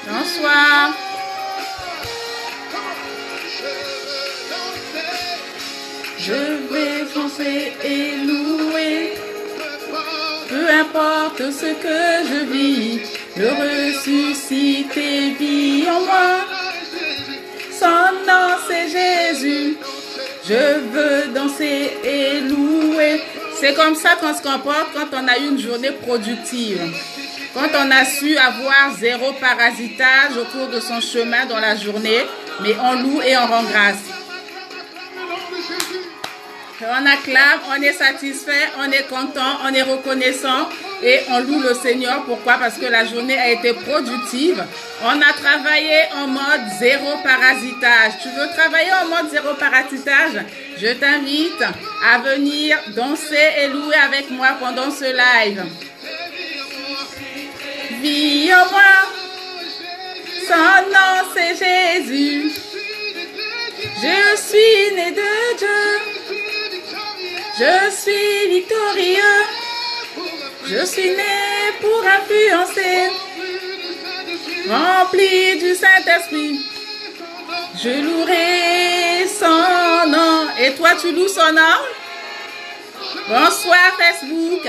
Bonsoir. Je vais chanter et louer, peu importe ce que je vis, le ressuscité vit en moi. Son nom c'est Jésus, je veux danser et louer. C'est comme ça qu'on se comporte quand on a eu une journée productive. Quand on a su avoir 0 parasitage au cours de son chemin dans la journée, mais on loue et on rend grâce. On acclame, on est satisfait, on est content, on est reconnaissant et on loue le Seigneur. Pourquoi? Parce que la journée a été productive. On a travaillé en mode 0 parasitage. Tu veux travailler en mode 0 parasitage? Je t'invite à venir danser et louer avec moi pendant ce live. Vis en moi, son nom c'est Jésus. Je suis né de Dieu. Je suis victorieux, je suis né pour influencer, rempli du Saint-Esprit, je louerai son nom. Et toi, tu loues son nom? Bonsoir Facebook.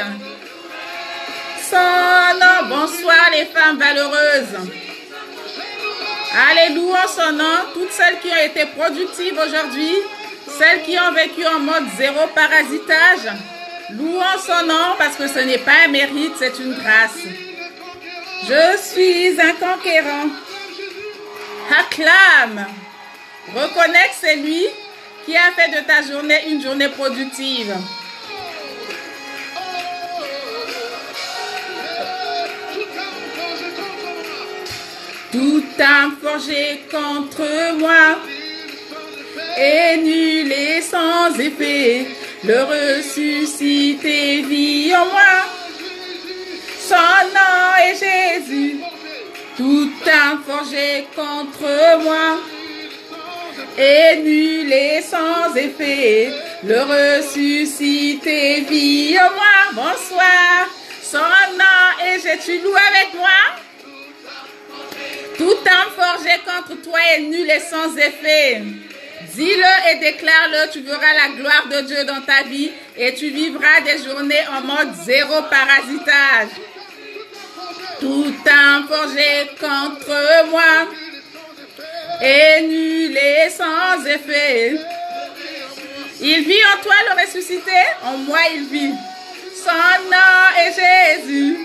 Son nom, bonsoir les femmes valeureuses. Allez, louons son nom, toutes celles qui ont été productives aujourd'hui. Celles qui ont vécu en mode 0 parasitage, louons son nom parce que ce n'est pas un mérite, c'est une grâce. Je suis un conquérant. Acclame. Reconnais que c'est lui qui a fait de ta journée une journée productive. Toute âme forgée contre moi est nul et sans effet, le ressuscité vit en moi. Son nom est Jésus, toute âme forgée contre moi est nul et sans effet, le ressuscité vit en moi. Bonsoir, son nom est Jésus, tu loues avec moi? Toute âme forgée contre toi est nul et sans effet. Dis-le et déclare-le, tu verras la gloire de Dieu dans ta vie et tu vivras des journées en mode 0 parasitage. Tout âme forgée contre moi est nul et sans effet. Il vit en toi le ressuscité, en moi il vit. Son nom est Jésus.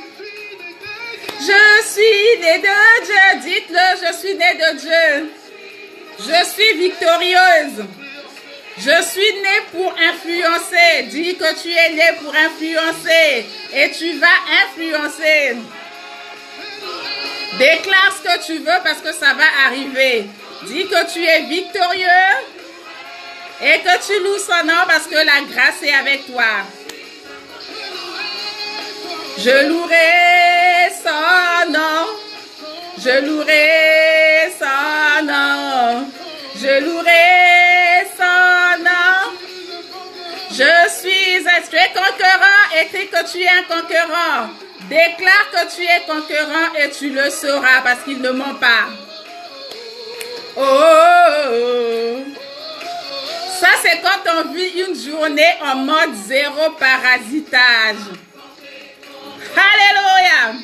Je suis né de Dieu, dites-le, je suis né de Dieu. Je suis victorieuse. Je suis née pour influencer. Dis que tu es née pour influencer. Et tu vas influencer. Déclare ce que tu veux parce que ça va arriver. Dis que tu es victorieux. Et que tu loues son nom parce que la grâce est avec toi. Je louerai son nom. Je louerai son nom. Je louerai son nom. Je suis un... Tu es conquérant, écris que tu es un conquérant. Déclare que tu es conquérant et tu le sauras parce qu'il ne ment pas. Oh, oh, oh. Ça, c'est quand on vit une journée en mode 0 parasitage. Alléluia.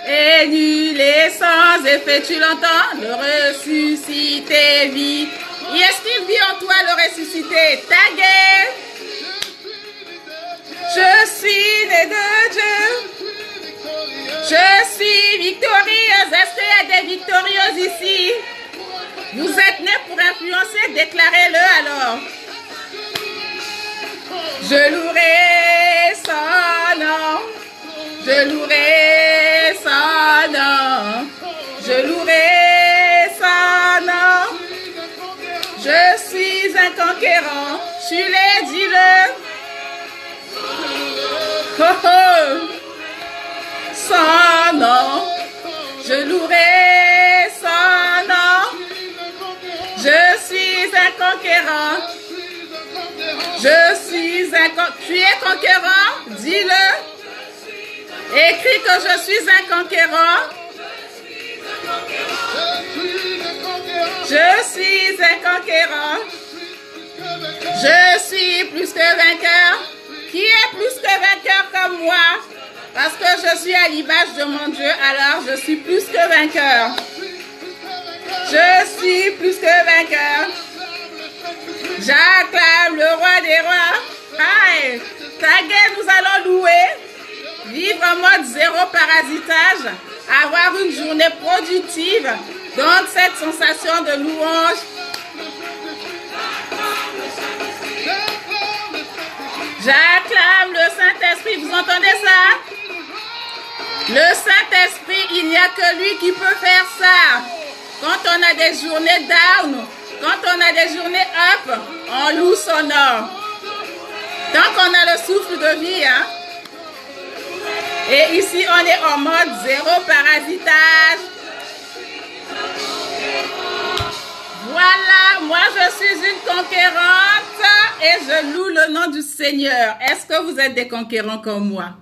Et nul et sans effet, tu l'entends? Le ressuscité vit. Est-ce qu'il vit en toi, le ressuscité? Tagué. Je suis né de Dieu. Je suis victorieuse. Est-ce qu'il y a des victorieuses ici? Vous êtes nés pour influencer, déclarez-le alors. Je louerai son nom. Je louerai son nom. Je louerai son nom. Je suis un conquérant. Tu l'es, dis-le. Oh, oh. Son nom. Je louerai son nom. Je suis un conquérant. Je suis un conquérant. Tu es conquérant? Dis-le. Écris que je suis un conquérant. Je suis un conquérant. Je suis plus que vainqueur. Qui est plus que vainqueur comme moi? Parce que je suis à l'image de mon Dieu, alors je suis plus que vainqueur. Je suis plus que vainqueur. J'acclame le roi des rois. Aïe, taguez, nous allons louer. Vivre en mode zéro parasitage. Avoir une journée productive. Donc cette sensation de louange. J'acclame le Saint-Esprit. Vous entendez ça? Le Saint-Esprit, il n'y a que lui qui peut faire ça. Quand on a des journées down, quand on a des journées up, on loue son nom. Tant qu'on a le souffle de vie, hein? Et ici, on est en mode zéro parasitage. Voilà, moi je suis une conquérante et je loue le nom du Seigneur. Est-ce que vous êtes des conquérants comme moi?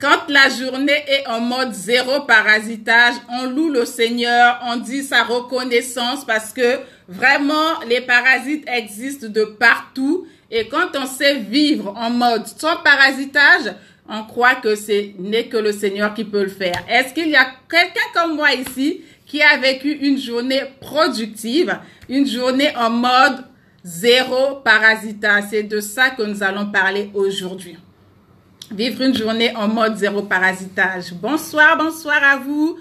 Quand la journée est en mode zéro parasitage, on loue le Seigneur, on dit sa reconnaissance parce que vraiment les parasites existent de partout. Et quand on sait vivre en mode sans parasitage, on croit que ce n'est que le Seigneur qui peut le faire. Est-ce qu'il y a quelqu'un comme moi ici qui a vécu une journée productive, une journée en mode zéro parasitage? C'est de ça que nous allons parler aujourd'hui. Vivre une journée en mode zéro parasitage. Bonsoir, bonsoir à vous.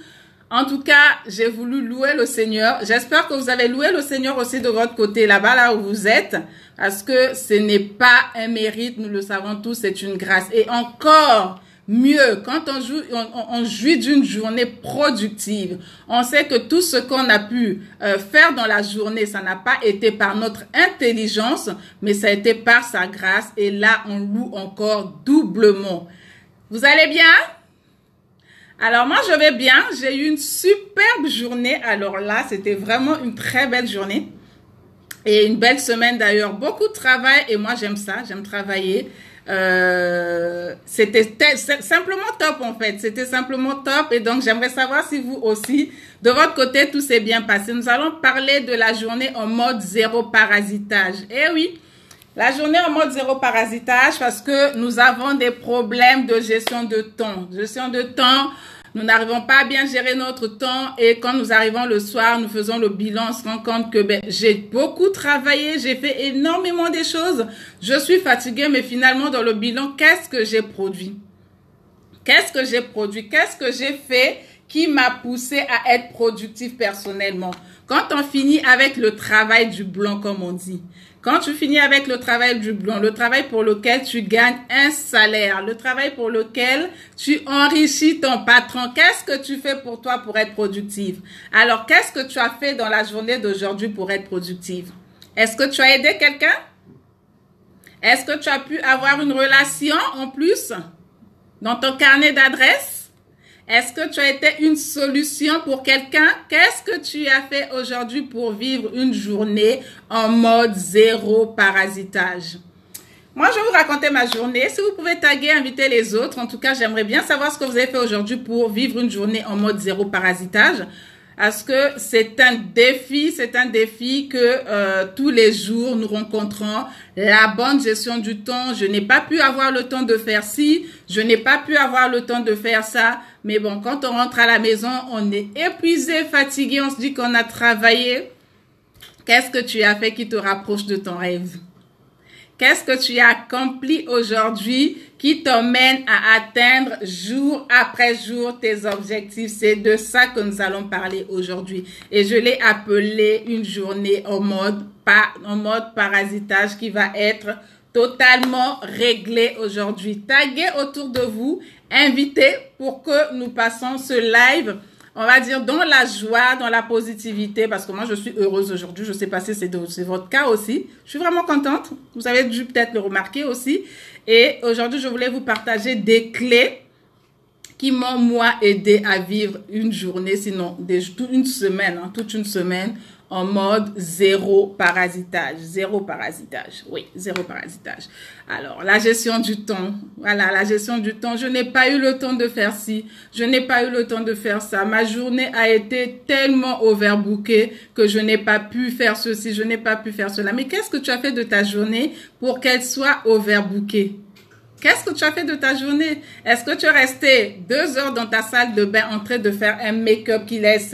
En tout cas, j'ai voulu louer le Seigneur. J'espère que vous avez loué le Seigneur aussi de votre côté, là-bas, là où vous êtes. Parce que ce n'est pas un mérite, nous le savons tous, c'est une grâce. Et encore mieux, quand on jouit d'une journée productive, on sait que tout ce qu'on a pu faire dans la journée, ça n'a pas été par notre intelligence, mais ça a été par sa grâce. Et là, on loue encore doublement. Vous allez bien? Alors moi, je vais bien. J'ai eu une superbe journée. Alors là, c'était vraiment une très belle journée. Et une belle semaine d'ailleurs. Beaucoup de travail et moi, j'aime ça. J'aime travailler. C'était simplement top en fait. C'était simplement top. Et donc, j'aimerais savoir si vous aussi, de votre côté, tout s'est bien passé. Nous allons parler de la journée en mode zéro parasitage. Eh oui, la journée en mode zéro parasitage parce que nous avons des problèmes de gestion de temps. Gestion de temps. Nous n'arrivons pas à bien gérer notre temps et quand nous arrivons le soir, nous faisons le bilan, on se rend compte que j'ai beaucoup travaillé, j'ai fait énormément de choses, je suis fatiguée, mais finalement dans le bilan, qu'est-ce que j'ai produit? Qu'est-ce que j'ai produit? Qu'est-ce que j'ai fait qui m'a poussé à être productif personnellement? Quand on finit avec le travail du blanc, comme on dit, quand tu finis avec le travail du blanc, le travail pour lequel tu gagnes un salaire, le travail pour lequel tu enrichis ton patron, qu'est-ce que tu fais pour toi pour être productive? Alors, qu'est-ce que tu as fait dans la journée d'aujourd'hui pour être productive? Est-ce que tu as aidé quelqu'un? Est-ce que tu as pu avoir une relation en plus dans ton carnet d'adresses? Est-ce que tu as été une solution pour quelqu'un? Qu'est-ce que tu as fait aujourd'hui pour vivre une journée en mode zéro parasitage? Moi, je vais vous raconter ma journée. Si vous pouvez taguer, inviter les autres. En tout cas, j'aimerais bien savoir ce que vous avez fait aujourd'hui pour vivre une journée en mode zéro parasitage. Parce que c'est un défi que tous les jours nous rencontrons. La bonne gestion du temps. Je n'ai pas pu avoir le temps de faire ci. Je n'ai pas pu avoir le temps de faire ça. Mais bon, quand on rentre à la maison, on est épuisé, fatigué. On se dit qu'on a travaillé. Qu'est-ce que tu as fait qui te rapproche de ton rêve? Qu'est-ce que tu as accompli aujourd'hui qui t'emmène à atteindre jour après jour tes objectifs? C'est de ça que nous allons parler aujourd'hui. Et je l'ai appelé une journée en mode parasitage qui va être totalement réglée aujourd'hui. Taguez autour de vous, invitez pour que nous passons ce live, on va dire, dans la joie, dans la positivité, parce que moi, je suis heureuse aujourd'hui. Je ne sais pas si c'est votre cas aussi. Je suis vraiment contente. Vous avez dû peut-être le remarquer aussi. Et aujourd'hui, je voulais vous partager des clés qui m'ont, moi, aidé à vivre une journée, sinon toute une semaine en mode zéro parasitage. Zéro parasitage. Oui, zéro parasitage. Alors, la gestion du temps. Voilà, la gestion du temps. Je n'ai pas eu le temps de faire ci. Je n'ai pas eu le temps de faire ça. Ma journée a été tellement overbookée que je n'ai pas pu faire ceci, je n'ai pas pu faire cela. Mais qu'est-ce que tu as fait de ta journée pour qu'elle soit overbookée? Qu'est-ce que tu as fait de ta journée? Est-ce que tu es resté 2 heures dans ta salle de bain en train de faire un make-up qui laisse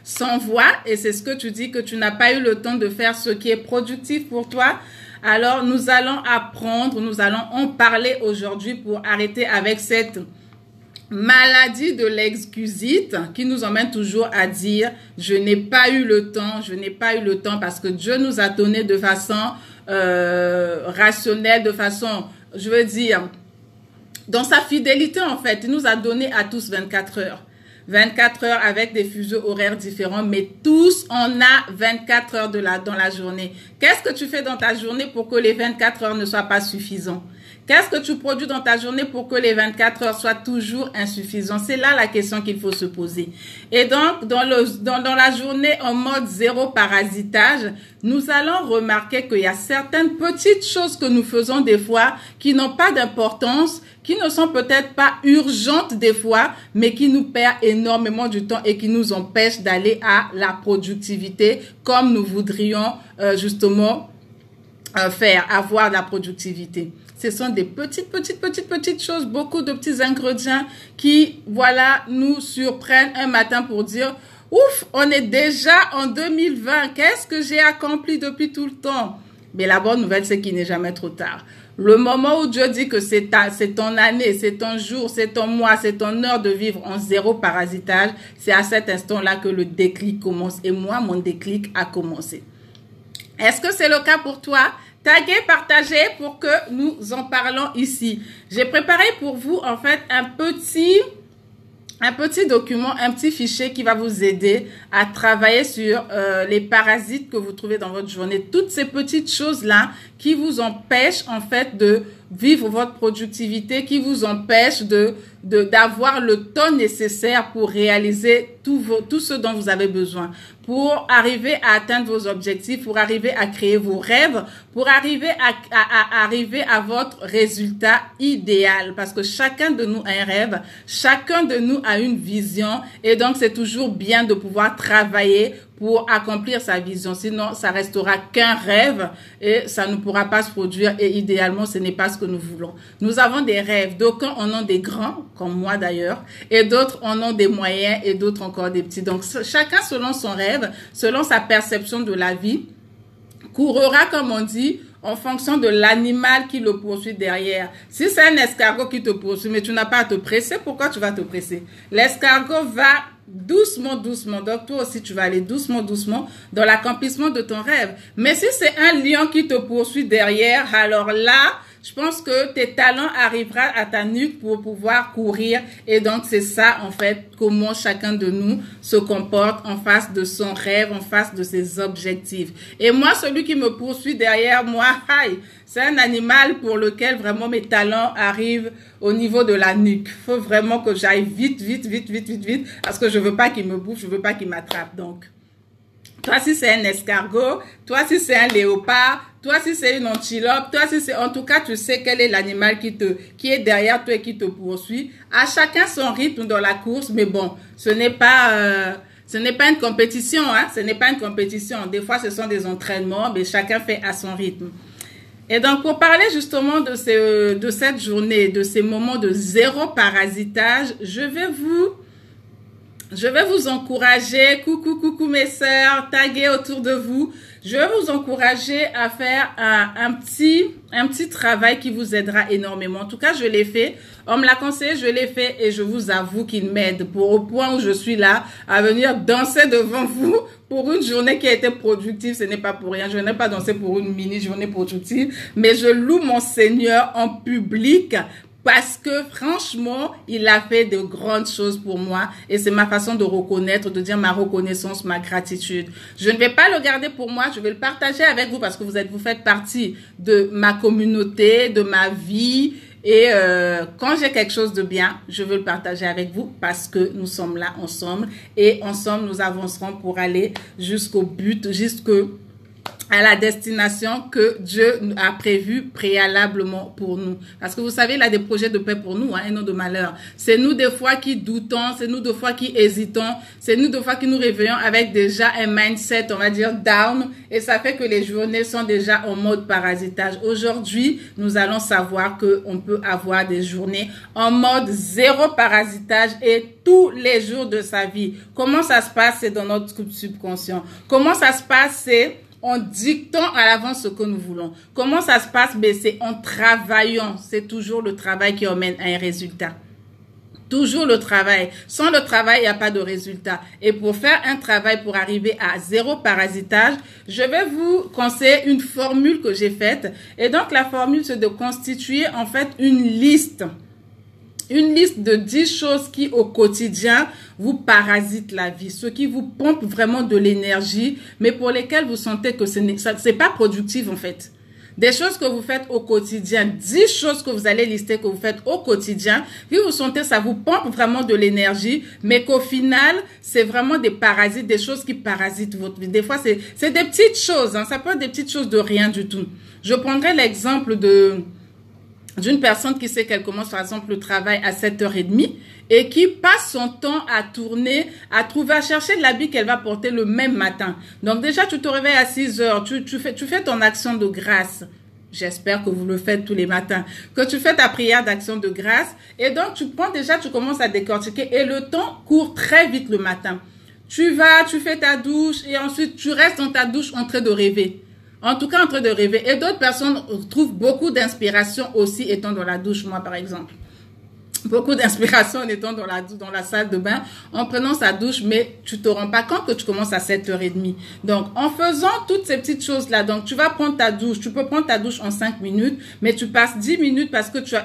sans voix et c'est ce que tu dis que tu n'as pas eu le temps de faire ce qui est productif pour toi? Alors, nous allons apprendre, nous allons en parler aujourd'hui pour arrêter avec cette maladie de l'excusite qui nous emmène toujours à dire « je n'ai pas eu le temps, je n'ai pas eu le temps » parce que Dieu nous a donné de façon rationnelle, de façon, je veux dire, dans sa fidélité en fait. Il nous a donné à tous 24 heures. 24 heures avec des fuseaux horaires différents, mais tous, on a 24 heures dans la journée. Qu'est-ce que tu fais dans ta journée pour que les 24 heures ne soient pas suffisants? Qu'est-ce que tu produis dans ta journée pour que les 24 heures soient toujours insuffisants? C'est là la question qu'il faut se poser. Et donc, dans la journée en mode zéro parasitage, nous allons remarquer qu'il y a certaines petites choses que nous faisons des fois qui n'ont pas d'importance, qui ne sont peut-être pas urgentes des fois, mais qui nous perdent énormément du temps et qui nous empêchent d'aller à la productivité comme nous voudrions justement avoir la productivité. Ce sont des petites choses, beaucoup de petits ingrédients qui, voilà, nous surprennent un matin pour dire « Ouf, on est déjà en 2020, qu'est-ce que j'ai accompli depuis tout le temps ?» Mais la bonne nouvelle, c'est qu'il n'est jamais trop tard. Le moment où Dieu dit que c'est ton année, c'est ton jour, c'est ton mois, c'est ton heure de vivre en zéro parasitage, c'est à cet instant-là que le déclic commence. Et moi, mon déclic a commencé. Est-ce que c'est le cas pour toi? Taguez, partagez pour que nous en parlons ici. J'ai préparé pour vous, en fait, un petit document, un petit fichier qui va vous aider à travailler sur les parasites que vous trouvez dans votre journée. Toutes ces petites choses-là qui vous empêchent, en fait, de vivre votre productivité, qui vous empêchent d'avoir le temps nécessaire pour réaliser tout ce dont vous avez besoin, pour arriver à atteindre vos objectifs, pour arriver à créer vos rêves, pour arriver à votre résultat idéal. Parce que chacun de nous a un rêve, chacun de nous a une vision et donc c'est toujours bien de pouvoir travailler pour accomplir sa vision. Sinon, ça restera qu'un rêve et ça ne pourra pas se produire et idéalement, ce n'est pas ce que nous voulons. Nous avons des rêves. D'aucuns en ont des grands, comme moi d'ailleurs, et d'autres en ont des moyens et d'autres encore des petits. Donc, chacun selon son rêve, selon sa perception de la vie, courra, comme on dit, en fonction de l'animal qui le poursuit derrière. Si c'est un escargot qui te poursuit, mais tu n'as pas à te presser, pourquoi tu vas te presser? L'escargot va doucement, doucement. Donc, toi aussi, tu vas aller doucement, doucement dans l'accomplissement de ton rêve. Mais si c'est un lion qui te poursuit derrière, alors là, je pense que tes talons arriveront à ta nuque pour pouvoir courir. Et donc, c'est ça, en fait, comment chacun de nous se comporte en face de son rêve, en face de ses objectifs. Et moi, celui qui me poursuit derrière moi, c'est un animal pour lequel vraiment mes talons arrivent au niveau de la nuque. Il faut vraiment que j'aille vite, parce que je veux pas qu'il me bouffe, je veux pas qu'il m'attrape. Donc, toi, si c'est un escargot, toi, si c'est un léopard, toi, si c'est une antilope, toi, si c'est, en tout cas, tu sais quel est l'animal qui est derrière toi et qui te poursuit. À chacun son rythme dans la course, mais bon, ce n'est pas une compétition, hein. Ce n'est pas une compétition. Des fois, ce sont des entraînements, mais chacun fait à son rythme. Et donc, pour parler justement de cette journée, de ces moments de zéro parasitage, je vais vous encourager, coucou mes sœurs, taguez autour de vous. Je vais vous encourager à faire un petit travail qui vous aidera énormément. En tout cas, je l'ai fait. On me l'a conseillé, je l'ai fait et je vous avoue qu'il m'aide au point où je suis là à venir danser devant vous pour une journée qui a été productive. Ce n'est pas pour rien. Je n'ai pas dansé pour une mini journée productive, mais je loue mon Seigneur en public. Parce que franchement, il a fait de grandes choses pour moi et c'est ma façon de reconnaître, de dire ma reconnaissance, ma gratitude. Je ne vais pas le garder pour moi, je vais le partager avec vous parce que vous faites partie de ma communauté, de ma vie Et quand j'ai quelque chose de bien, je veux le partager avec vous parce que nous sommes là ensemble et ensemble nous avancerons pour aller jusqu'au but, à la destination que Dieu a prévue préalablement pour nous. Parce que vous savez, il a des projets de paix pour nous, hein, et non de malheur. C'est nous des fois qui doutons, c'est nous des fois qui hésitons, c'est nous des fois qui nous réveillons avec déjà un mindset, on va dire, down, et ça fait que les journées sont déjà en mode parasitage. Aujourd'hui, nous allons savoir qu'on peut avoir des journées en mode zéro parasitage et tous les jours de sa vie. Comment ça se passe? C'est dans notre subconscient. Comment ça se passe? C'est en dictant à l'avance ce que nous voulons. Comment ça se passe? Ben, c'est en travaillant. C'est toujours le travail qui emmène à un résultat. Toujours le travail. Sans le travail, il n'y a pas de résultat. Et pour faire un travail, pour arriver à zéro parasitage, je vais vous conseiller une formule que j'ai faite. Et donc, la formule, c'est de constituer en fait une liste. Une liste de 10 choses qui, au quotidien, vous parasitent la vie. Ce qui vous pompe vraiment de l'énergie, mais pour lesquelles vous sentez que c'est pas productif, en fait. Des choses que vous faites au quotidien, 10 choses que vous allez lister que vous faites au quotidien, puis vous sentez ça vous pompe vraiment de l'énergie, mais qu'au final, c'est vraiment des parasites, des choses qui parasitent votre vie. Des fois, c'est des petites choses, hein, ça peut être des petites choses de rien du tout. Je prendrai l'exemple d'une personne qui sait qu'elle commence par exemple le travail à 7h30 et qui passe son temps à tourner, à chercher l'habit qu'elle va porter le même matin. Donc déjà, tu te réveilles à 6h, tu fais ton action de grâce. J'espère que vous le faites tous les matins. Que tu fais ta prière d'action de grâce et donc tu commences à décortiquer et le temps court très vite le matin. Tu fais ta douche et ensuite tu restes dans ta douche en train de rêver. En tout cas, en train de rêver. Et d'autres personnes trouvent beaucoup d'inspiration aussi étant dans la douche, moi par exemple. Beaucoup d'inspiration en étant dans la salle de bain, en prenant sa douche, mais tu te rends pas compte que tu commences à 7h30. Donc, en faisant toutes ces petites choses-là, donc tu vas prendre ta douche, tu peux prendre ta douche en 5 minutes, mais tu passes 10 minutes parce que tu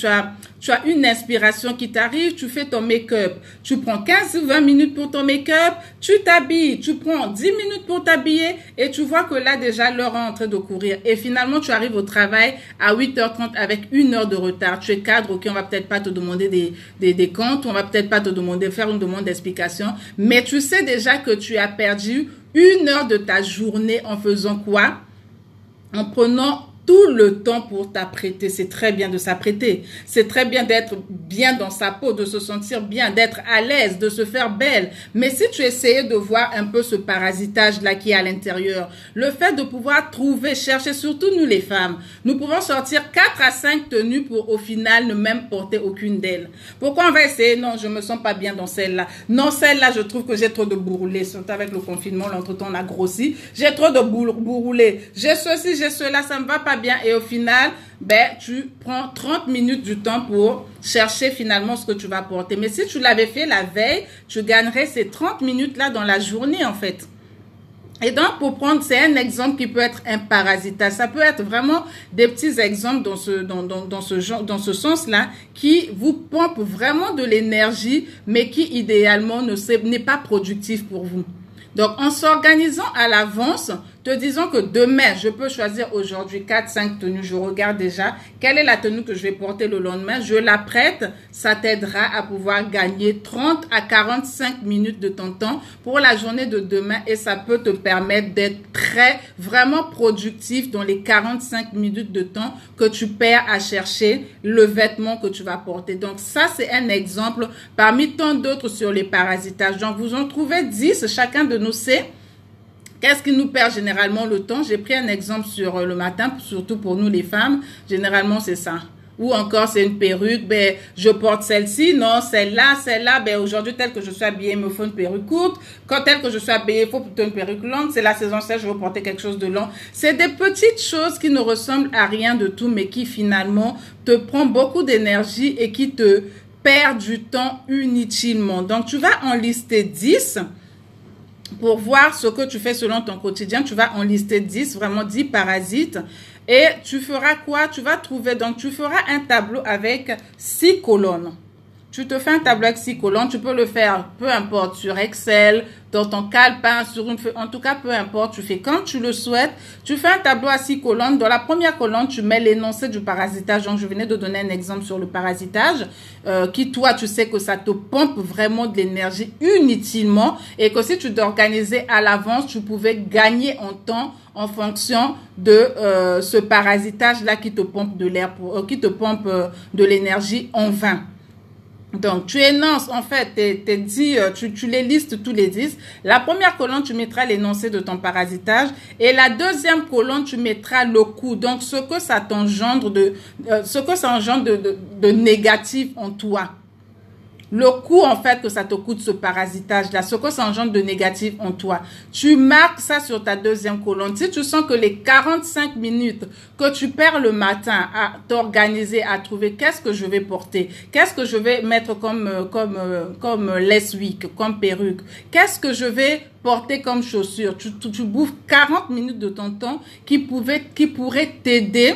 as une inspiration qui t'arrive, tu fais ton make-up, tu prends 15 ou 20 minutes pour ton make-up, tu t'habilles, tu prends 10 minutes pour t'habiller et tu vois que là déjà l'heure est en train de courir et finalement tu arrives au travail à 8h30 avec 1 heure de retard. Tu es cadre, ok, on va peut-être pas te demander des comptes, on va peut-être pas te demander faire une demande d'explication, mais tu sais déjà que tu as perdu 1 heure de ta journée en faisant quoi? En prenant tout le temps pour t'apprêter. C'est très bien de s'apprêter. C'est très bien d'être bien dans sa peau, de se sentir bien, d'être à l'aise, de se faire belle. Mais si tu essayais de voir un peu ce parasitage-là qui est à l'intérieur, le fait de pouvoir chercher, surtout nous les femmes, nous pouvons sortir 4 à 5 tenues pour au final ne même porter aucune d'elles. Pourquoi on va essayer? Non, je me sens pas bien dans celle-là. Non, celle-là, je trouve que j'ai trop de bourrelets. Surtout avec le confinement, l'entretemps, on a grossi. J'ai trop de bourrelets. J'ai ceci, j'ai cela, ça me va pas bien et au final, tu prends 30 minutes du temps pour chercher finalement ce que tu vas porter. Mais si tu l'avais fait la veille, tu gagnerais ces 30 minutes-là dans la journée en fait. Et donc, pour prendre, c'est un exemple qui peut être un parasitage. Ça peut être vraiment des petits exemples dans ce sens-là qui vous pompent vraiment de l'énergie, mais qui idéalement n'est pas productif pour vous. Donc, en s'organisant à l'avance, te disons que demain, je peux choisir aujourd'hui 4-5 tenues. Je regarde déjà quelle est la tenue que je vais porter le lendemain. Je la prête. Ça t'aidera à pouvoir gagner 30 à 45 minutes de ton temps pour la journée de demain et ça peut te permettre d'être vraiment productif dans les 45 minutes de temps que tu perds à chercher le vêtement que tu vas porter. Donc, ça, c'est un exemple parmi tant d'autres sur les parasitages. Donc, vous en trouvez 10. Chacun de nous sait. Qu'est-ce qui nous perd généralement le temps? J'ai pris un exemple sur le matin, surtout pour nous les femmes. Généralement, c'est ça. Ou encore, c'est une perruque. Je porte celle-ci. Non, celle-là. Aujourd'hui, telle que je suis habillée, il me faut une perruque courte. Quand telle que je suis habillée, il faut plutôt une perruque longue. C'est la saison sèche, je veux porter quelque chose de long. C'est des petites choses qui ne ressemblent à rien de tout, mais qui finalement te prend beaucoup d'énergie et qui te perd du temps inutilement. Donc, tu vas en lister 10. Pour voir ce que tu fais selon ton quotidien, tu vas en lister 10, vraiment 10 parasites. Et tu feras quoi? Tu vas trouver, donc tu feras un tableau avec 6 colonnes. tu te fais un tableau avec 6 colonnes. Tu peux le faire, peu importe, sur Excel, dans ton calepin, sur une feuille. En tout cas, peu importe, tu fais quand tu le souhaites. Tu fais un tableau à 6 colonnes. Dans la première colonne, tu mets l'énoncé du parasitage. Donc, je venais de donner un exemple sur le parasitage, qui, toi, tu sais que ça te pompe vraiment de l'énergie inutilement et que si tu t'organisais à l'avance, tu pouvais gagner en temps en fonction de ce parasitage-là qui te pompe de l'air, qui te pompe de l'énergie en vain. Donc, tu énonces, en fait, tu les listes tous les 10. La première colonne, tu mettras l'énoncé de ton parasitage. Et la deuxième colonne, tu mettras le coût. Donc, ce que ça t'engendre de négatif en toi. Le coût, en fait, que ça te coûte ce parasitage-là, ce que ça engendre de négatif en toi. Tu marques ça sur ta deuxième colonne. Si tu sens que les 45 minutes que tu perds le matin à t'organiser, à trouver qu'est-ce que je vais porter, qu'est-ce que je vais mettre comme lace-wick, comme perruque, qu'est-ce que je vais porter comme chaussure, tu bouffes 40 minutes de ton temps qui pourrait t'aider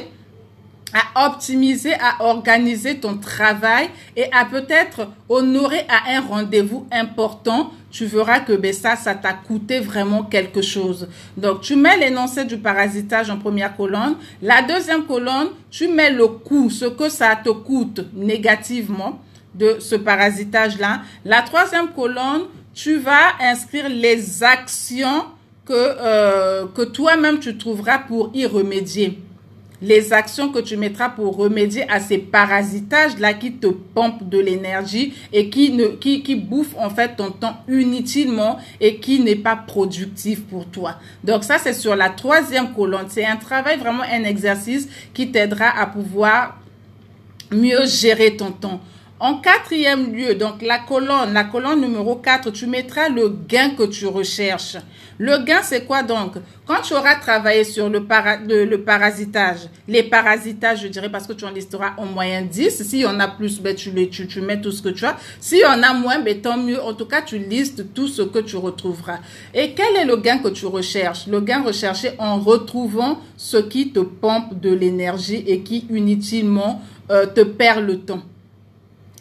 à optimiser, à organiser ton travail et à peut-être honorer à un rendez-vous important. Tu verras que ça t'a coûté vraiment quelque chose. Donc, tu mets l'énoncé du parasitage en première colonne. La deuxième colonne, tu mets le coût, ce que ça te coûte négativement de ce parasitage-là. La troisième colonne, tu vas inscrire les actions que toi-même tu trouveras pour y remédier. Les actions que tu mettras pour remédier à ces parasitages-là qui te pompent de l'énergie et qui bouffent en fait ton temps inutilement et qui n'est pas productif pour toi. Donc ça, c'est sur la troisième colonne. C'est un travail, vraiment un exercice qui t'aidera à pouvoir mieux gérer ton temps. En quatrième lieu, donc la colonne numéro 4, tu mettras le gain que tu recherches. Le gain, c'est quoi donc? Quand tu auras travaillé sur le parasitage, les parasitages, je dirais, parce que tu en listeras en moyenne 10. S'il y en a plus, tu mets tout ce que tu as. S'il y en a moins, tant mieux. En tout cas, tu listes tout ce que tu retrouveras. Et quel est le gain que tu recherches? Le gain recherché en retrouvant ce qui te pompe de l'énergie et qui inutilement te perd le temps.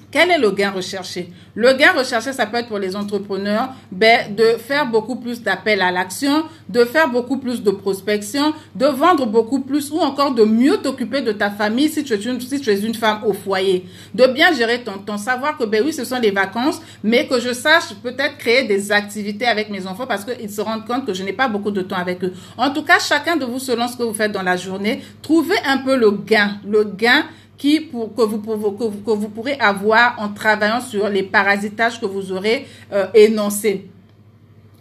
Quel est le gain recherché? Le gain recherché, ça peut être pour les entrepreneurs, de faire beaucoup plus d'appels à l'action, de faire beaucoup plus de prospection, de vendre beaucoup plus ou encore de mieux t'occuper de ta famille si tu es une femme au foyer. De bien gérer ton temps, savoir que oui, ce sont les vacances, mais que je sache peut-être créer des activités avec mes enfants parce qu'ils se rendent compte que je n'ai pas beaucoup de temps avec eux. En tout cas, chacun de vous, selon ce que vous faites dans la journée, trouvez un peu le gain que vous pourrez avoir en travaillant sur les parasitages que vous aurez énoncés.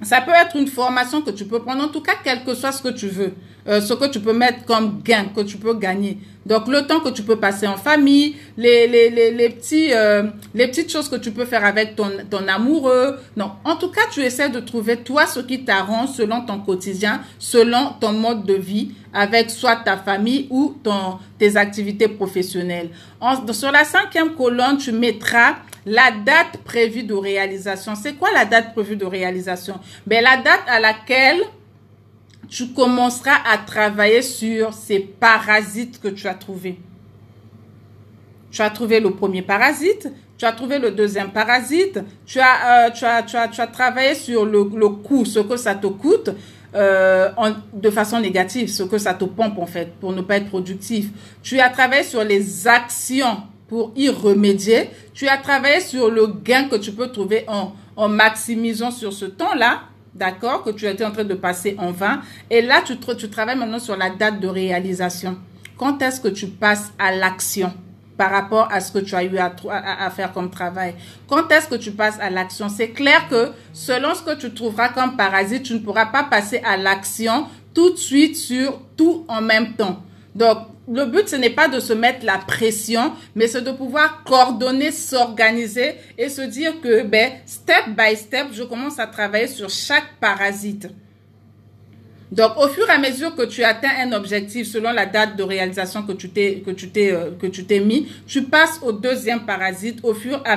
Ça peut être une formation que tu peux prendre, en tout cas, quel que soit ce que tu veux, ce que tu peux mettre comme gain, que tu peux gagner. Donc, le temps que tu peux passer en famille, les petites choses que tu peux faire avec ton amoureux. Non, en tout cas, tu essaies de trouver, toi, ce qui t'arrange selon ton quotidien, selon ton mode de vie, avec soit ta famille ou tes activités professionnelles. Sur la cinquième colonne, tu mettras la date prévue de réalisation. C'est quoi la date prévue de réalisation? La date à laquelle tu commenceras à travailler sur ces parasites que tu as trouvés. Tu as trouvé le premier parasite, tu as trouvé le deuxième parasite, tu as travaillé sur le coût, ce que ça te coûte de façon négative, ce que ça te pompe en fait pour ne pas être productif. Tu as travaillé sur les actions pour y remédier. Tu as travaillé sur le gain que tu peux trouver en maximisant sur ce temps-là. D'accord, que tu étais en train de passer en vain. Et là, tu travailles maintenant sur la date de réalisation. Quand est-ce que tu passes à l'action par rapport à ce que tu as eu à faire comme travail? Quand est-ce que tu passes à l'action? C'est clair que selon ce que tu trouveras comme parasite, tu ne pourras pas passer à l'action tout de suite sur tout en même temps. Donc, le but, ce n'est pas de se mettre la pression, mais c'est de pouvoir coordonner, s'organiser et se dire que, step by step, je commence à travailler sur chaque parasite. Donc, au fur et à mesure que tu atteins un objectif selon la date de réalisation que tu t'es mis, tu passes au deuxième parasite au fur et à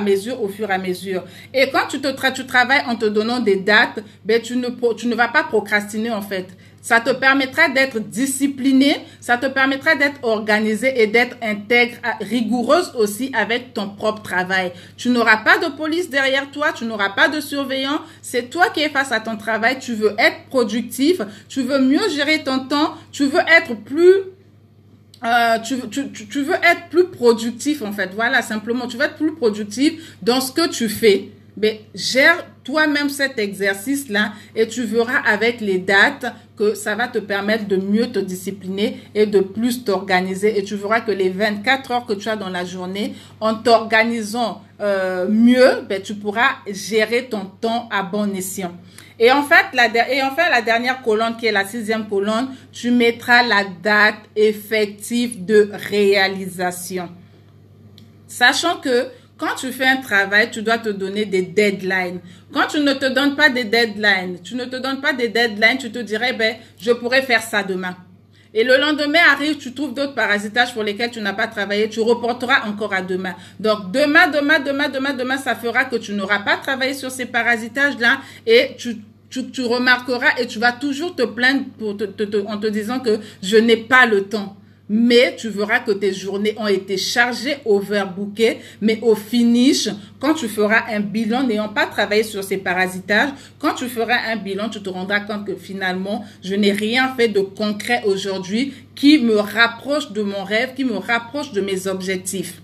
mesure. Et quand tu travailles en te donnant des dates, tu ne vas pas procrastiner en fait. Ça te permettra d'être discipliné, ça te permettra d'être organisé et d'être intègre, rigoureuse aussi avec ton propre travail. Tu n'auras pas de police derrière toi, tu n'auras pas de surveillant. C'est toi qui es face à ton travail. Tu veux être productif, tu veux mieux gérer ton temps, tu veux être plus... tu veux être plus productif en fait. Voilà, simplement, tu veux être plus productif dans ce que tu fais. Mais gère toi-même cet exercice-là et tu verras avec les dates que ça va te permettre de mieux te discipliner et de plus t'organiser. Et tu verras que les 24 heures que tu as dans la journée, en t'organisant mieux, ben, tu pourras gérer ton temps à bon escient. Et en fait, la dernière colonne qui est la 6e colonne, tu mettras la date effective de réalisation. Sachant que quand tu fais un travail, tu dois te donner des deadlines. Quand tu ne te donnes pas des deadlines, tu te dirais, ben, je pourrais faire ça demain. Et le lendemain arrive, tu trouves d'autres parasitages pour lesquels tu n'as pas travaillé, tu reporteras encore à demain. Donc, demain, ça fera que tu n'auras pas travaillé sur ces parasitages-là et tu remarqueras et tu vas toujours te plaindre en te disant que je n'ai pas le temps. Mais tu verras que tes journées ont été chargées, overbookées, mais au finish, quand tu feras un bilan n'ayant pas travaillé sur ces parasitages, quand tu feras un bilan, tu te rendras compte que finalement, je n'ai rien fait de concret aujourd'hui qui me rapproche de mon rêve, qui me rapproche de mes objectifs.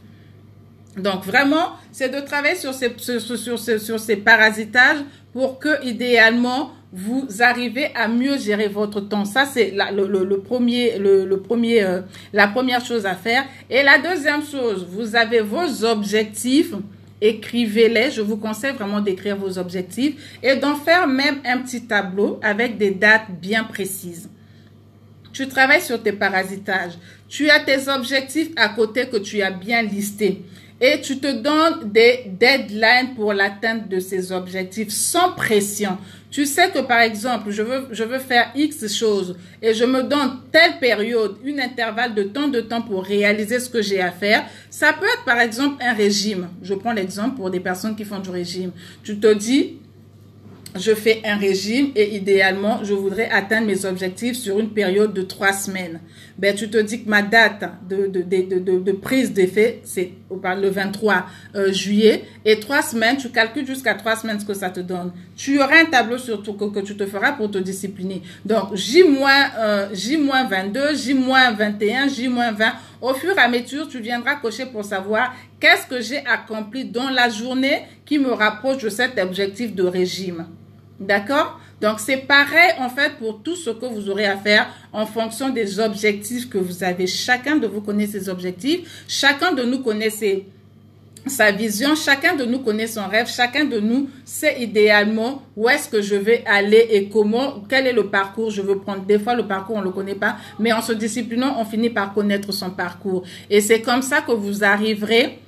Donc vraiment, c'est de travailler sur ces parasitages pour que idéalement vous arrivez à mieux gérer votre temps. Ça, c'est la première chose à faire. Et la deuxième chose, vous avez vos objectifs, écrivez-les. Je vous conseille vraiment d'écrire vos objectifs et d'en faire même un petit tableau avec des dates bien précises. Tu travailles sur tes parasitages. Tu as tes objectifs à côté que tu as bien listés. Et tu te donnes des deadlines pour l'atteinte de ces objectifs sans pression. Tu sais que par exemple, je veux faire X choses et je me donne telle période, une intervalle de temps pour réaliser ce que j'ai à faire. Ça peut être par exemple un régime. Je prends l'exemple pour des personnes qui font du régime. Tu te dis, je fais un régime et idéalement, je voudrais atteindre mes objectifs sur une période de 3 semaines. Ben, tu te dis que ma date de prise d'effet, c'est le 23 juillet. Et 3 semaines, tu calcules jusqu'à 3 semaines ce que ça te donne. Tu auras un tableau surtout que tu te feras pour te discipliner. Donc, J-22, J-21, J-20. Au fur et à mesure, tu viendras cocher pour savoir qu'est-ce que j'ai accompli dans la journée qui me rapproche de cet objectif de régime. D'accord? Donc, c'est pareil en fait pour tout ce que vous aurez à faire en fonction des objectifs que vous avez. Chacun de vous connaît ses objectifs. Chacun de nous connaît sa vision. Chacun de nous connaît son rêve. Chacun de nous sait idéalement où est-ce que je vais aller et comment, quel est le parcours je veux prendre. Des fois, le parcours, on ne le connaît pas. Mais en se disciplinant, on finit par connaître son parcours. Et c'est comme ça que vous arriverez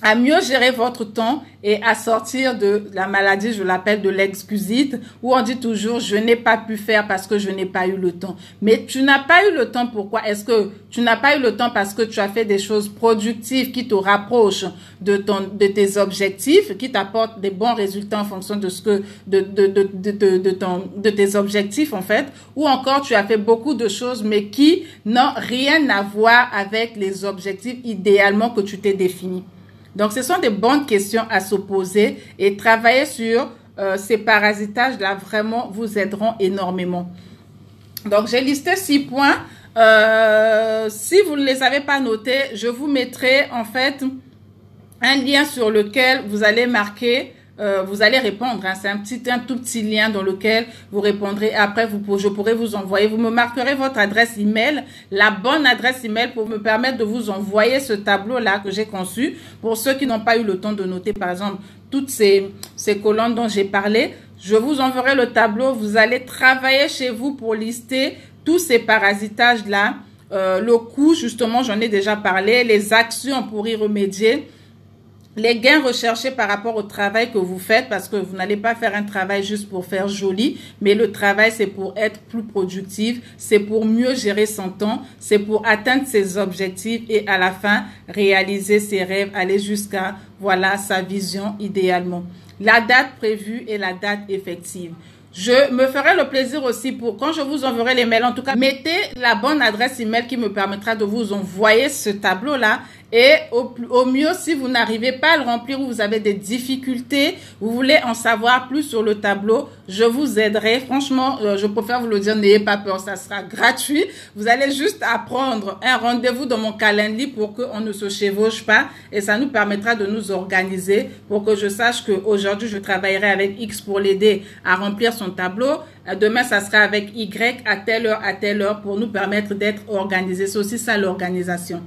à mieux gérer votre temps et à sortir de la maladie, je l'appelle de l'excusite, où on dit toujours, je n'ai pas pu faire parce que je n'ai pas eu le temps. Mais tu n'as pas eu le temps, pourquoi? Est-ce que tu n'as pas eu le temps parce que tu as fait des choses productives qui te rapprochent de tes objectifs, qui t'apportent des bons résultats en fonction de de tes objectifs, en fait, ou encore tu as fait beaucoup de choses, mais qui n'ont rien à voir avec les objectifs idéalement que tu t'es défini. Donc, ce sont des bonnes questions à se poser et travailler sur ces parasitages-là vraiment vous aideront énormément. Donc, j'ai listé 6 points. Si vous ne les avez pas notés, je vous mettrai en fait un lien sur lequel vous allez marquer, vous allez répondre. Hein. C'est un tout petit lien dans lequel vous répondrez. Après, je pourrai vous envoyer. Vous me marquerez votre adresse email, la bonne adresse email pour me permettre de vous envoyer ce tableau-là que j'ai conçu. Pour ceux qui n'ont pas eu le temps de noter, par exemple, toutes ces colonnes dont j'ai parlé, je vous enverrai le tableau. Vous allez travailler chez vous pour lister tous ces parasitages-là. Le coût, justement, j'en ai déjà parlé. Les actions pour y remédier. Les gains recherchés par rapport au travail que vous faites, parce que vous n'allez pas faire un travail juste pour faire joli, mais le travail, c'est pour être plus productif, c'est pour mieux gérer son temps, c'est pour atteindre ses objectifs et à la fin, réaliser ses rêves, aller jusqu'à, voilà, sa vision idéalement. La date prévue et la date effective. Je me ferai le plaisir aussi pour, quand je vous enverrai les mails, en tout cas, mettez la bonne adresse email qui me permettra de vous envoyer ce tableau-là. Et au mieux, si vous n'arrivez pas à le remplir ou vous avez des difficultés, vous voulez en savoir plus sur le tableau, je vous aiderai. Franchement, je préfère vous le dire, n'ayez pas peur, ça sera gratuit. Vous allez juste prendre un rendez-vous dans mon calendrier pour qu'on ne se chevauche pas et ça nous permettra de nous organiser pour que je sache qu'aujourd'hui, je travaillerai avec X pour l'aider à remplir son tableau. Demain, ça sera avec Y à telle heure pour nous permettre d'être organisés. C'est aussi ça l'organisation.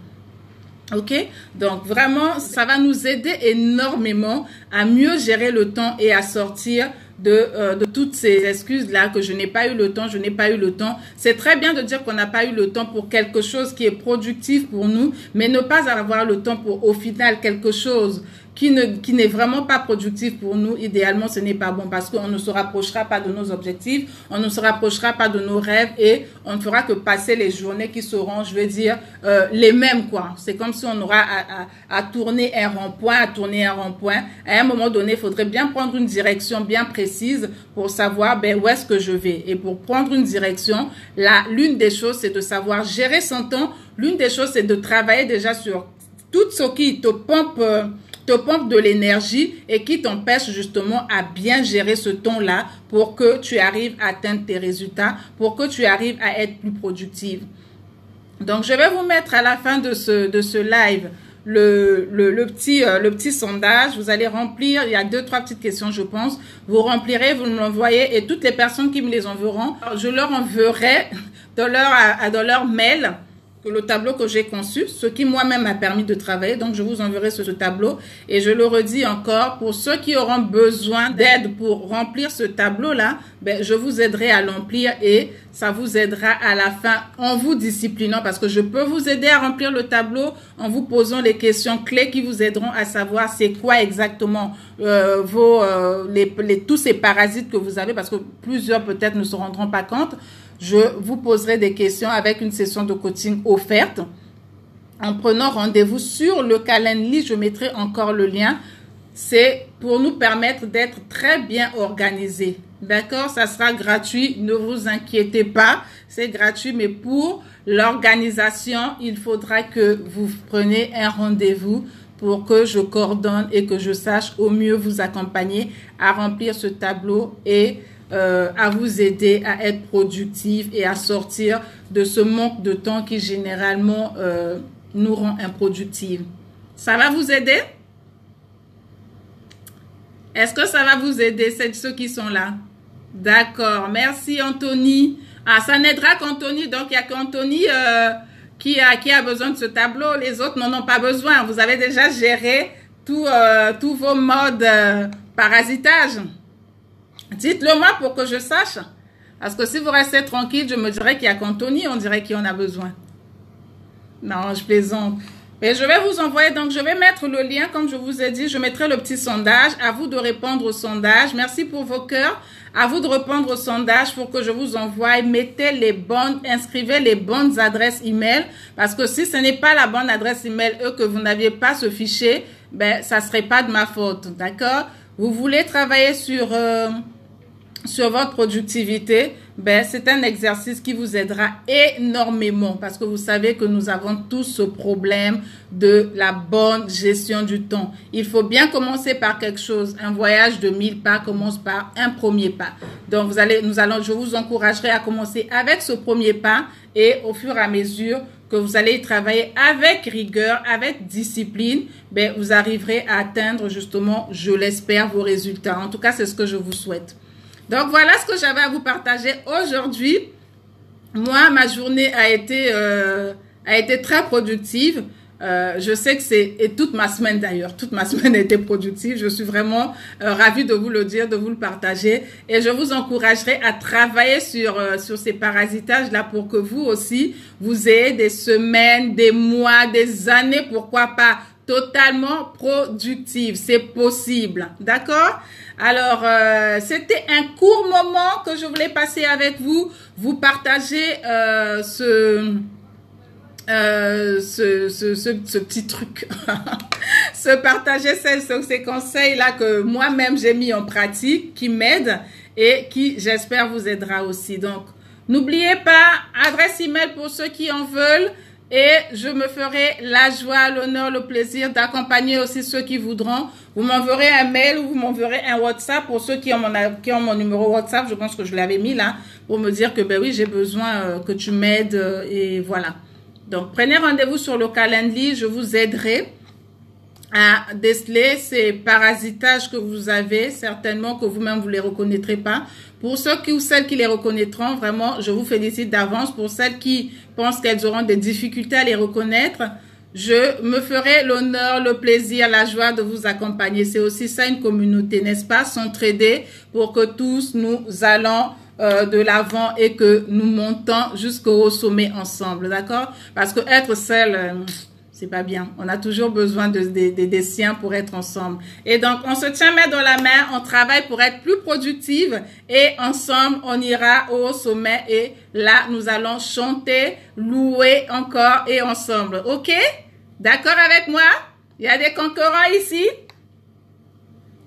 Ok, donc vraiment, ça va nous aider énormément à mieux gérer le temps et à sortir de toutes ces excuses-là que je n'ai pas eu le temps, je n'ai pas eu le temps. C'est très bien de dire qu'on n'a pas eu le temps pour quelque chose qui est productif pour nous, mais ne pas avoir le temps pour au final quelque chose qui n'est vraiment pas productif pour nous, idéalement, ce n'est pas bon parce qu'on ne se rapprochera pas de nos objectifs, on ne se rapprochera pas de nos rêves et on ne fera que passer les journées qui seront, je veux dire, les mêmes, quoi. C'est comme si on aura à tourner un rond-point, À un moment donné, il faudrait bien prendre une direction bien précise pour savoir où est-ce que je vais. Et pour prendre une direction, l'une des choses, c'est de savoir gérer son temps. L'une des choses, c'est de travailler déjà sur tout ce qui te pompe de l'énergie et qui t'empêche justement à bien gérer ce temps-là pour que tu arrives à atteindre tes résultats, pour que tu arrives à être plus productive. Donc, je vais vous mettre à la fin de ce live le petit sondage. Vous allez remplir, il y a 2-3 petites questions, je pense. Vous remplirez, vous me l'envoyez et toutes les personnes qui me les enverront, je leur enverrai dans leur mail le tableau que j'ai conçu, ce qui moi-même m'a permis de travailler. Donc, je vous enverrai ce tableau. Et je le redis encore, pour ceux qui auront besoin d'aide pour remplir ce tableau-là, je vous aiderai à l'emplir et ça vous aidera à la fin en vous disciplinant parce que je peux vous aider à remplir le tableau en vous posant les questions clés qui vous aideront à savoir c'est quoi exactement tous ces parasites que vous avez parce que plusieurs peut-être ne se rendront pas compte. Je vous poserai des questions avec une session de coaching offerte. En prenant rendez-vous sur le calendrier, je mettrai encore le lien. C'est pour nous permettre d'être très bien organisés. D'accord? Ça sera gratuit. Ne vous inquiétez pas. C'est gratuit, mais pour l'organisation, il faudra que vous preniez un rendez-vous pour que je coordonne et que je sache au mieux vous accompagner à remplir ce tableau et à vous aider à être productif et à sortir de ce manque de temps qui généralement nous rend improductifs. Ça va vous aider? Est-ce que ça va vous aider, ceux qui sont là? D'accord, merci Anthony. Ah, ça n'aidera qu'Anthony, donc il n'y a qu'Anthony qui a besoin de ce tableau. Les autres n'en ont pas besoin. Vous avez déjà géré tous vos modes parasitage. Dites-le moi pour que je sache. Parce que si vous restez tranquille, je me dirais qu'il n'y a qu'Anthony, on dirait qu'il en a besoin. Non, je plaisante. Mais je vais vous envoyer, donc je vais mettre le lien, comme je vous ai dit, je mettrai le petit sondage. À vous de répondre au sondage. Merci pour vos cœurs. À vous de répondre au sondage pour que je vous envoie. Inscrivez les bonnes adresses email. Parce que si ce n'est pas la bonne adresse email, que vous n'aviez pas ce fichier, ça ne serait pas de ma faute. D'accord? Vous voulez travailler sur votre productivité, c'est un exercice qui vous aidera énormément parce que vous savez que nous avons tous ce problème de la bonne gestion du temps. Il faut bien commencer par quelque chose. Un voyage de 1000 pas commence par un premier pas. Donc, je vous encouragerai à commencer avec ce premier pas et au fur et à mesure que vous allez y travailler avec rigueur, avec discipline, vous arriverez à atteindre justement, je l'espère, vos résultats. En tout cas, c'est ce que je vous souhaite. Donc, voilà ce que j'avais à vous partager aujourd'hui. Moi, ma journée a été très productive. Je sais que et toute ma semaine d'ailleurs, toute ma semaine a été productive. Je suis vraiment ravie de vous le dire, de vous le partager. Et je vous encouragerai à travailler sur ces parasitages-là pour que vous aussi, vous ayez des semaines, des mois, des années, pourquoi pas, totalement productives. C'est possible. D'accord? Alors, c'était un court moment que je voulais passer avec vous. Vous partager ce petit truc. Se partager ces conseils-là que moi-même j'ai mis en pratique, qui m'aident. et qui, j'espère, vous aidera aussi. Donc, n'oubliez pas, adresse email pour ceux qui en veulent et je me ferai la joie, l'honneur, le plaisir d'accompagner aussi ceux qui voudront. Vous m'enverrez un mail ou vous m'enverrez un WhatsApp pour ceux qui ont mon numéro WhatsApp. Je pense que je l'avais mis là pour me dire que, ben oui, j'ai besoin que tu m'aides et voilà. Donc, prenez rendez-vous sur le Calendly. Je vous aiderai à déceler ces parasitages que vous avez, certainement que vous-même vous les reconnaîtrez pas. Pour ceux qui ou celles qui les reconnaîtront, vraiment, je vous félicite d'avance. Pour celles qui pensent qu'elles auront des difficultés à les reconnaître, je me ferai l'honneur, le plaisir, la joie de vous accompagner. C'est aussi ça une communauté, n'est-ce pas? S'entraider pour que tous nous allons de l'avant et que nous montons jusqu'au sommet ensemble, d'accord? Parce que être seul... c'est pas bien. On a toujours besoin des siens pour être ensemble. Et donc, on se tient main dans la main, on travaille pour être plus productive et ensemble, on ira au sommet et là, nous allons chanter, louer encore et ensemble. OK? D'accord avec moi? Il y a des concurrents ici?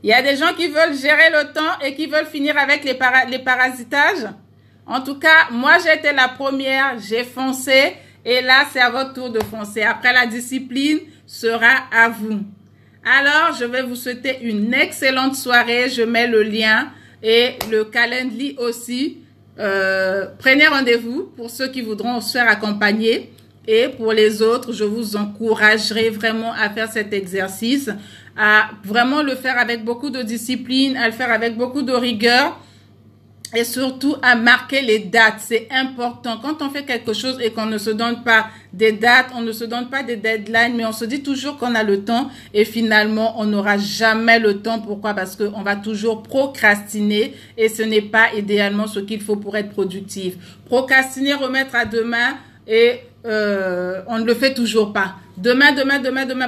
Il y a des gens qui veulent gérer le temps et qui veulent finir avec les parasitages? En tout cas, moi, j'ai été la première, j'ai foncé. Et là, c'est à votre tour de foncer. Après, la discipline sera à vous. Alors, je vais vous souhaiter une excellente soirée. Je mets le lien et le Calendly aussi. Prenez rendez-vous pour ceux qui voudront se faire accompagner. Et pour les autres, je vous encouragerai vraiment à faire cet exercice, à vraiment le faire avec beaucoup de discipline, à le faire avec beaucoup de rigueur. Et surtout à marquer les dates, c'est important. Quand on fait quelque chose et qu'on ne se donne pas des dates, on ne se donne pas des deadlines, mais on se dit toujours qu'on a le temps et finalement on n'aura jamais le temps. Pourquoi? Parce qu'on va toujours procrastiner et ce n'est pas idéalement ce qu'il faut pour être productif. Procrastiner, remettre à demain et on ne le fait toujours pas. Demain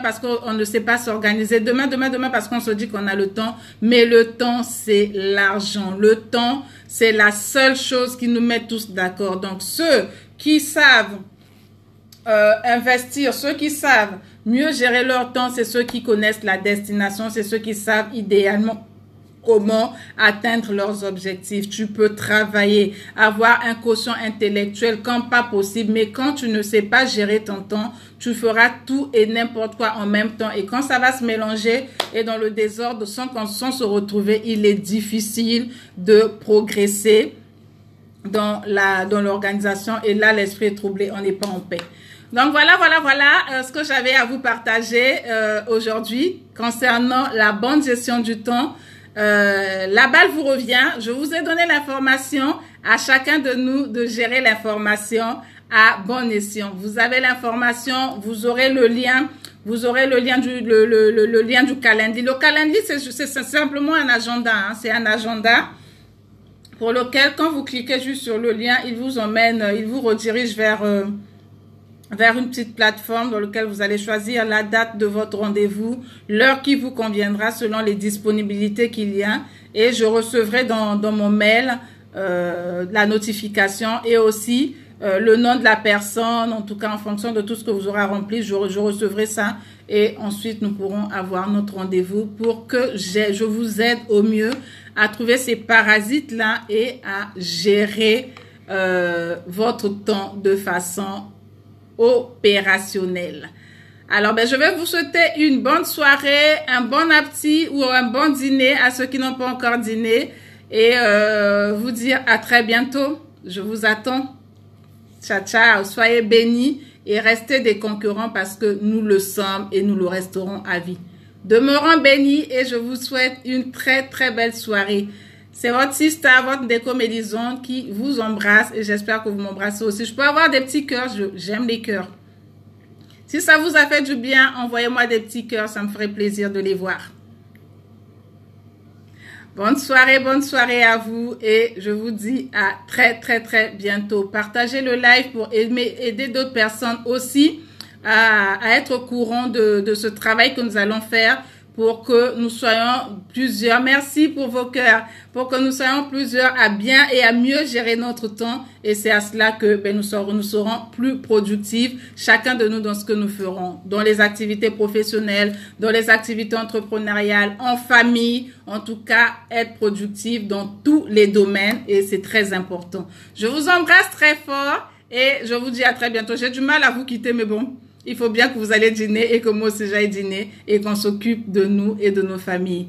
parce qu'on ne sait pas s'organiser. Demain parce qu'on se dit qu'on a le temps. Mais le temps, c'est l'argent. Le temps, c'est la seule chose qui nous met tous d'accord. Donc, ceux qui savent investir, ceux qui savent mieux gérer leur temps, c'est ceux qui connaissent la destination, c'est ceux qui savent idéalement comment atteindre leurs objectifs. Tu peux travailler, avoir un quotient intellectuel quand pas possible, mais quand tu ne sais pas gérer ton temps, tu feras tout et n'importe quoi en même temps. Et quand ça va se mélanger et dans le désordre, sans se retrouver, il est difficile de progresser dans l'organisation. Et là, l'esprit est troublé, on n'est pas en paix. Donc voilà ce que j'avais à vous partager aujourd'hui concernant la bonne gestion du temps. La balle vous revient. Je vous ai donné l'information, à chacun de nous de gérer l'information à bon escient. Vous avez l'information, vous aurez le lien, le lien du Calendly. Le Calendly, c'est simplement un agenda, hein. C'est un agenda pour lequel, quand vous cliquez juste sur le lien, il vous emmène, il vous redirige vers une petite plateforme dans laquelle vous allez choisir la date de votre rendez-vous, l'heure qui vous conviendra selon les disponibilités qu'il y a. Et je recevrai dans mon mail la notification et aussi le nom de la personne, en tout cas en fonction de tout ce que vous aurez rempli, je recevrai ça. Et ensuite, nous pourrons avoir notre rendez-vous pour que je vous aide au mieux à trouver ces parasites-là et à gérer votre temps de façon opérationnel. Alors, je vais vous souhaiter une bonne soirée, un bon appétit ou un bon dîner à ceux qui n'ont pas encore dîné et vous dire à très bientôt. Je vous attends. Ciao, ciao. Soyez bénis et restez des concurrents parce que nous le sommes et nous le resterons à vie. Demeurons bénis et je vous souhaite une très, très belle soirée. C'est votre sister, votre déco Mélisande qui vous embrasse et j'espère que vous m'embrassez aussi. Je peux avoir des petits cœurs, j'aime les cœurs. Si ça vous a fait du bien, envoyez-moi des petits cœurs, ça me ferait plaisir de les voir. Bonne soirée à vous et je vous dis à très, très, très bientôt. Partagez le live pour aider d'autres personnes aussi à être au courant de ce travail que nous allons faire pour que nous soyons plusieurs. Merci pour vos cœurs, pour que nous soyons plusieurs à bien et à mieux gérer notre temps. Et c'est à cela que nous serons plus productifs, chacun de nous dans ce que nous ferons, dans les activités professionnelles, dans les activités entrepreneuriales, en famille, en tout cas, être productif dans tous les domaines et c'est très important. Je vous embrasse très fort et je vous dis à très bientôt. J'ai du mal à vous quitter, mais bon. Il faut bien que vous allez dîner et que moi aussi j'aille dîner et qu'on s'occupe de nous et de nos familles.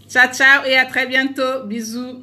Ciao, ciao et à très bientôt. Bisous.